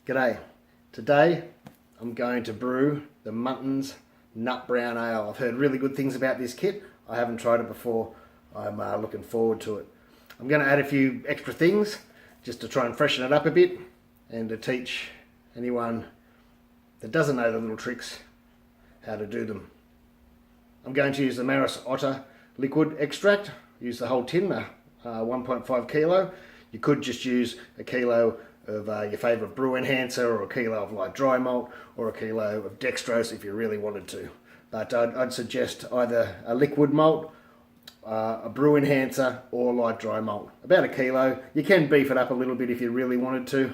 G'day. Today I'm going to brew the Muntons Nut Brown Ale. I've heard really good things about this kit. I haven't tried it before. I'm looking forward to it. I'm going to add a few extra things just to try and freshen it up a bit and to teach anyone that doesn't know the little tricks how to do them. I'm going to use the Maris Otter liquid extract. Use the whole tin, 1.5 kilo. You could just use a kilo of your favourite brew enhancer, or a kilo of light dry malt, or a kilo of dextrose if you really wanted to. But I'd suggest either a liquid malt, a brew enhancer, or light dry malt. About a kilo. You can beef it up a little bit if you really wanted to,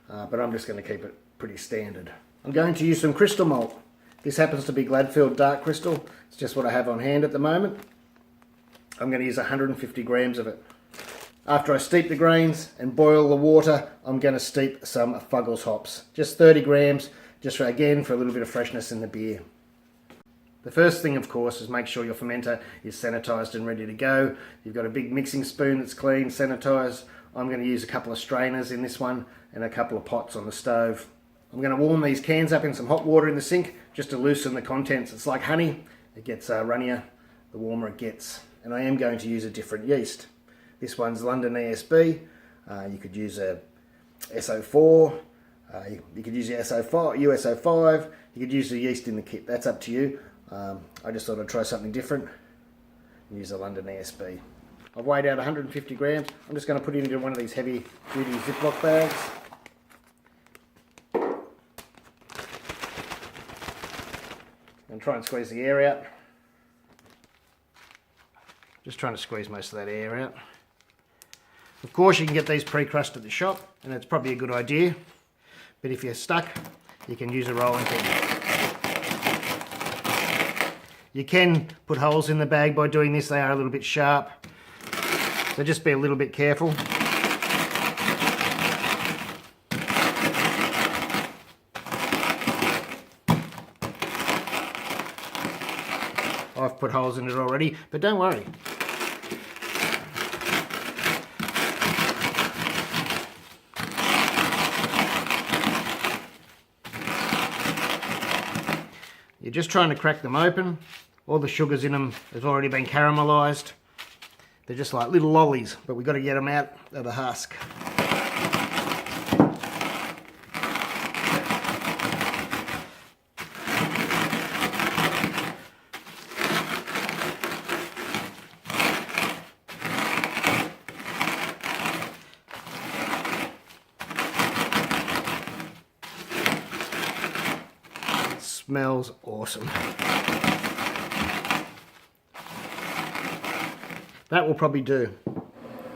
but I'm just going to keep it pretty standard. I'm going to use some crystal malt. This happens to be Gladfield Dark Crystal. It's just what I have on hand at the moment. I'm going to use 150 grams of it. After I steep the grains and boil the water, I'm going to steep some Fuggles hops. Just 30 grams, just for a little bit of freshness in the beer. The first thing, of course, is make sure your fermenter is sanitized and ready to go. You've got a big mixing spoon that's clean, sanitized. I'm going to use a couple of strainers in this one and a couple of pots on the stove. I'm going to warm these cans up in some hot water in the sink just to loosen the contents. It's like honey. It gets runnier the warmer it gets. And I am going to use a different yeast. This one's London ESB. You could use a SO4. You could use your SO5, USO5. You could use the yeast in the kit. That's up to you. I just thought I'd try something different and use a London ESB. I've weighed out 150 grams. I'm just going to put it into one of these heavy duty Ziploc bags. And try and squeeze the air out. Just trying to squeeze most of that air out. Of course, you can get these pre-crushed at the shop, and it's probably a good idea. But if you're stuck, you can use a rolling pin. You can put holes in the bag by doing this. They are a little bit sharp, so just be a little bit careful. I've put holes in it already, but don't worry. You're just trying to crack them open. All the sugars in them have already been caramelised. They're just like little lollies, but we've got to get them out of the husk. Smells awesome. That will probably do.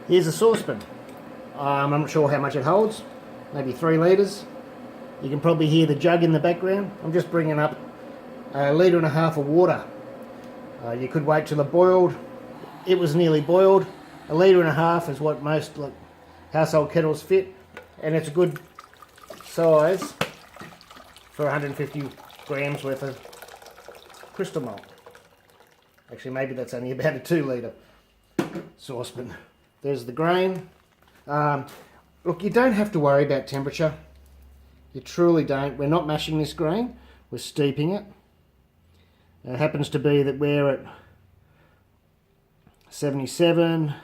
Here's a saucepan. I'm not sure how much it holds, maybe 3 litres. You can probably hear the jug in the background. I'm just bringing up 1.5 litres of water. You could wait till it boiled. It was nearly boiled. 1.5 litres is what most household kettles fit, and it's a good size for 150 grams worth of crystal malt. Actually, maybe that's only about a 2 litre saucepan. There's the grain. Look, you don't have to worry about temperature. You truly don't. We're not mashing this grain, we're steeping it. It happens to be that we're at 77.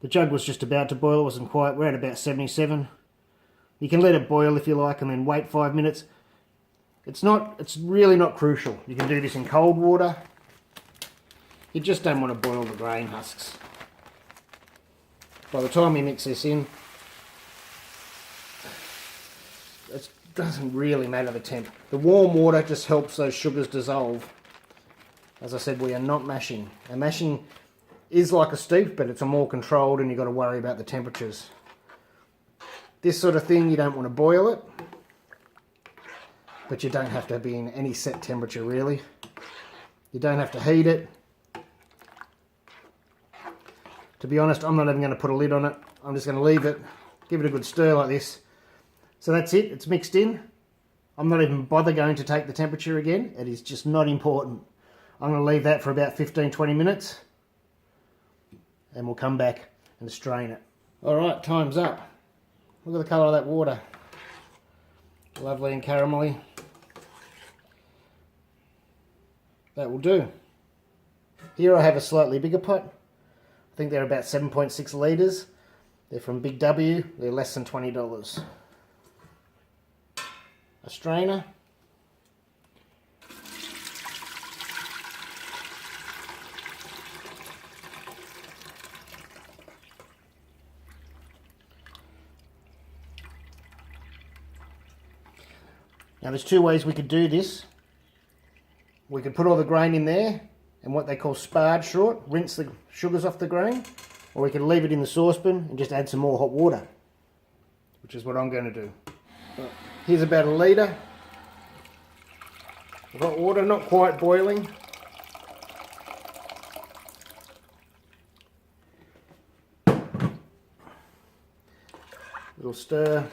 The jug was just about to boil, it wasn't quite. We're at about 77. You can let it boil if you like and then wait 5 minutes. It's really not crucial. You can do this in cold water. You just don't want to boil the grain husks. By the time you mix this in, it doesn't really matter the temp. The warm water just helps those sugars dissolve. As I said, we are not mashing. And mashing is like a steep, but it's a more controlled, and you've got to worry about the temperatures. This sort of thing, you don't want to boil it. But you don't have to be in any set temperature, really. You don't have to heat it. To be honest, I'm not even going to put a lid on it. I'm just going to leave it, give it a good stir like this. So that's it, it's mixed in. I'm not even bother going to take the temperature again. It is just not important. I'm going to leave that for about 15-20 minutes. And we'll come back and strain it. Alright, time's up. Look at the colour of that water. Lovely and caramelly. That will do. Here I have a slightly bigger pot. I think they're about 7.6 litres. They're from Big W. They're less than $20. A strainer. Now there's two ways we could do this. We could put all the grain in there and what they call sparge short, rinse the sugars off the grain, or we could leave it in the saucepan and just add some more hot water, which is what I'm going to do. Here's about a litre of hot water, not quite boiling. Little stir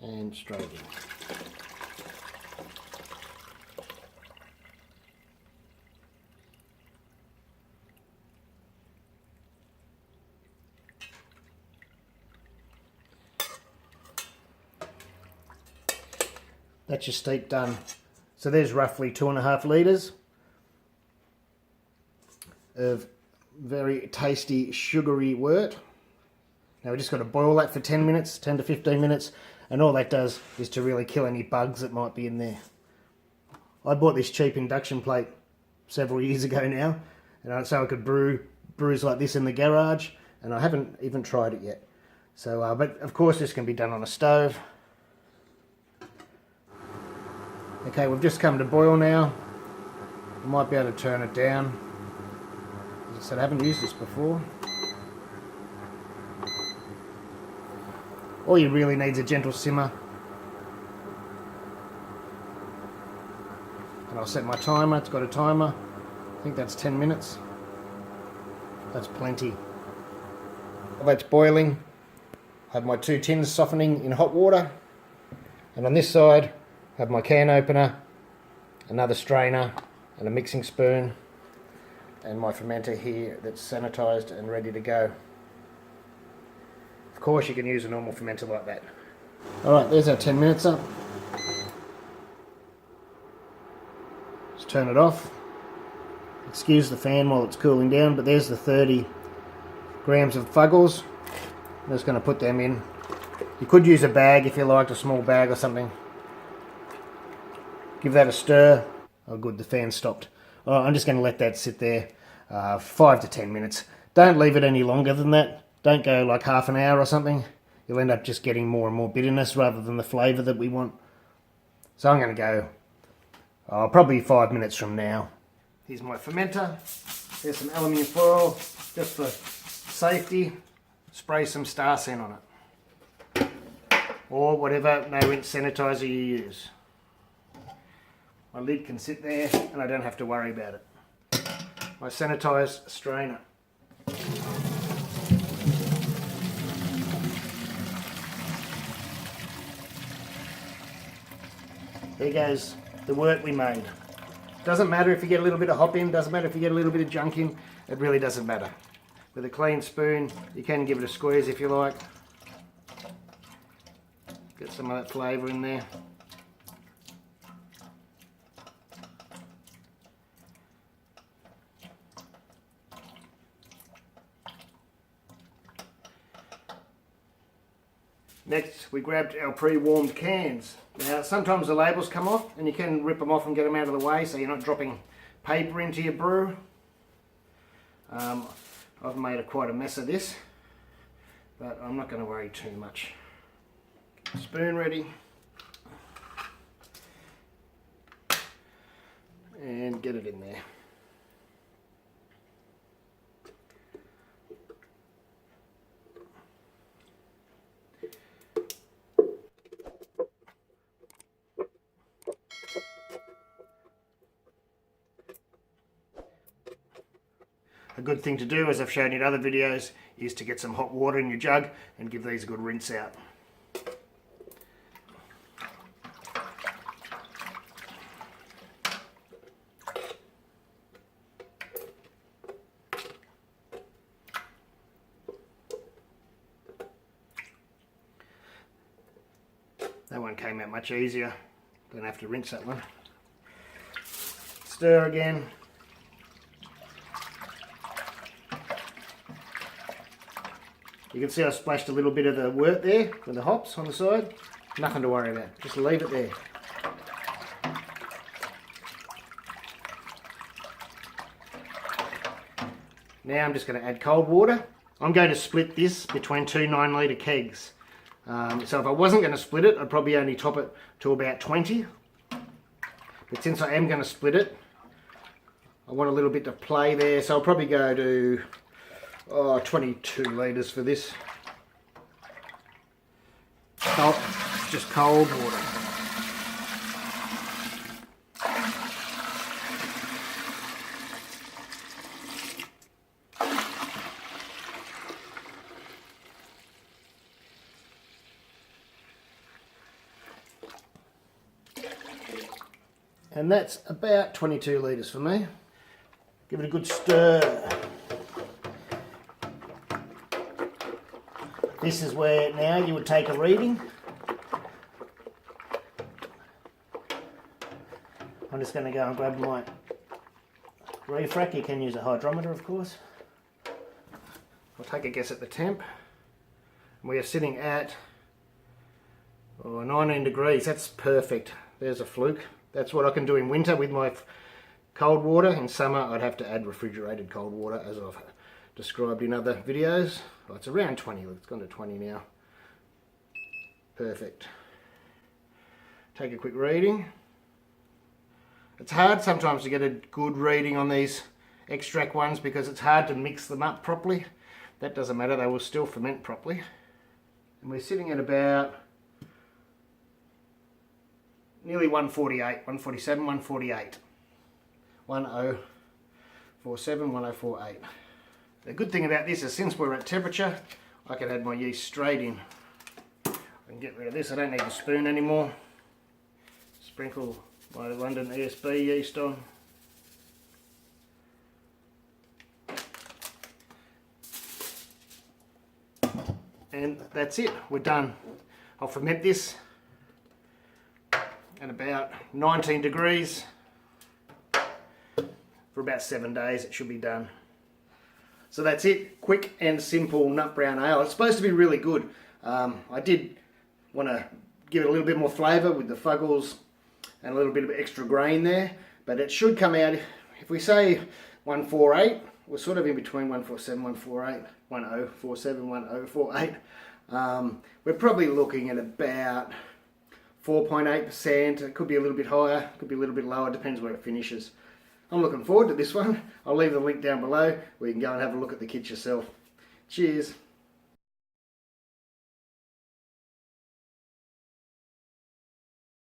and straight in. That's your steep done. So there's roughly 2.5 litres of very tasty sugary wort. Now we just got to boil that for 10 minutes, 10 to 15 minutes, and all that does is to really kill any bugs that might be in there. I bought this cheap induction plate several years ago now, and so I could brews like this in the garage, and I haven't even tried it yet. So, but of course this can be done on a stove. Okay, we've just come to boil now. I might be able to turn it down. As I said, I haven't used this before. All you really need is a gentle simmer. And I'll set my timer. It's got a timer. I think that's 10 minutes. That's plenty. While that's boiling, I have my 2 tins softening in hot water. And on this side, I have my can opener, another strainer, and a mixing spoon, and my fermenter here that's sanitized and ready to go. Of course you can use a normal fermenter like that. Alright, there's our 10 minutes up. Just turn it off. Excuse the fan while it's cooling down, but there's the 30 grams of fuggles. I'm just going to put them in. You could use a bag if you liked, a small bag or something. Give that a stir. Oh good, the fan stopped. Alright, I'm just going to let that sit there 5 to 10 minutes. Don't leave it any longer than that. Don't go like half an hour or something. You'll end up just getting more and more bitterness rather than the flavour that we want. So I'm going to go probably 5 minutes from now. Here's my fermenter. There's some aluminium foil just for safety. Spray some Star Sen on it. Or whatever no rinse sanitizer you use. My lid can sit there and I don't have to worry about it. My sanitised strainer. There goes the wort we made. Doesn't matter if you get a little bit of hop in, doesn't matter if you get a little bit of junk in, it really doesn't matter. With a clean spoon, you can give it a squeeze if you like. Get some of that flavour in there. Next, we grabbed our pre-warmed cans. Now, sometimes the labels come off and you can rip them off and get them out of the way so you're not dropping paper into your brew. I've made quite a mess of this, but I'm not going to worry too much. Spoon ready. And get it in there. A good thing to do, as I've shown you in other videos, is to get some hot water in your jug and give these a good rinse out. That one came out much easier. Don't have to rinse that one. Stir again. You can see I splashed a little bit of the wort there with the hops on the side. Nothing to worry about, just leave it there. Now I'm just going to add cold water. I'm going to split this between two 9-litre kegs. So if I wasn't going to split it, I'd probably only top it to about 20. But since I am going to split it, I want a little bit to play there, so I'll probably go to 22 litres for this. Just cold water. And that's about 22 litres for me. Give it a good stir. This is where now you would take a reading. I'm just going to go and grab my refrac. You can use a hydrometer, of course. I'll take a guess at the temp. We are sitting at 19 degrees. That's perfect. There's a fluke. That's what I can do in winter with my cold water. In summer I'd have to add refrigerated cold water, as I've described in other videos. Well, it's around 20, it's gone to 20 now. Perfect. Take a quick reading. It's hard sometimes to get a good reading on these extract ones because it's hard to mix them up properly. That doesn't matter, they will still ferment properly. And we're sitting at about nearly 148, 147, 148. 1047, 1048. The good thing about this is since we're at temperature, I can add my yeast straight in. I can get rid of this, I don't need the spoon anymore. Sprinkle my London ESB yeast on. And that's it, we're done. I'll ferment this at about 19 degrees for about 7 days. It should be done. So that's it, quick and simple nut brown ale. It's supposed to be really good. I did want to give it a little bit more flavour with the fuggles and a little bit of extra grain there, but it should come out, if we say 148, we're sort of in between 147, 148, 1047, 1048. We're probably looking at about 4.8%. It could be a little bit higher, could be a little bit lower, depends where it finishes. I'm looking forward to this one. I'll leave the link down below where you can go and have a look at the kit yourself. Cheers.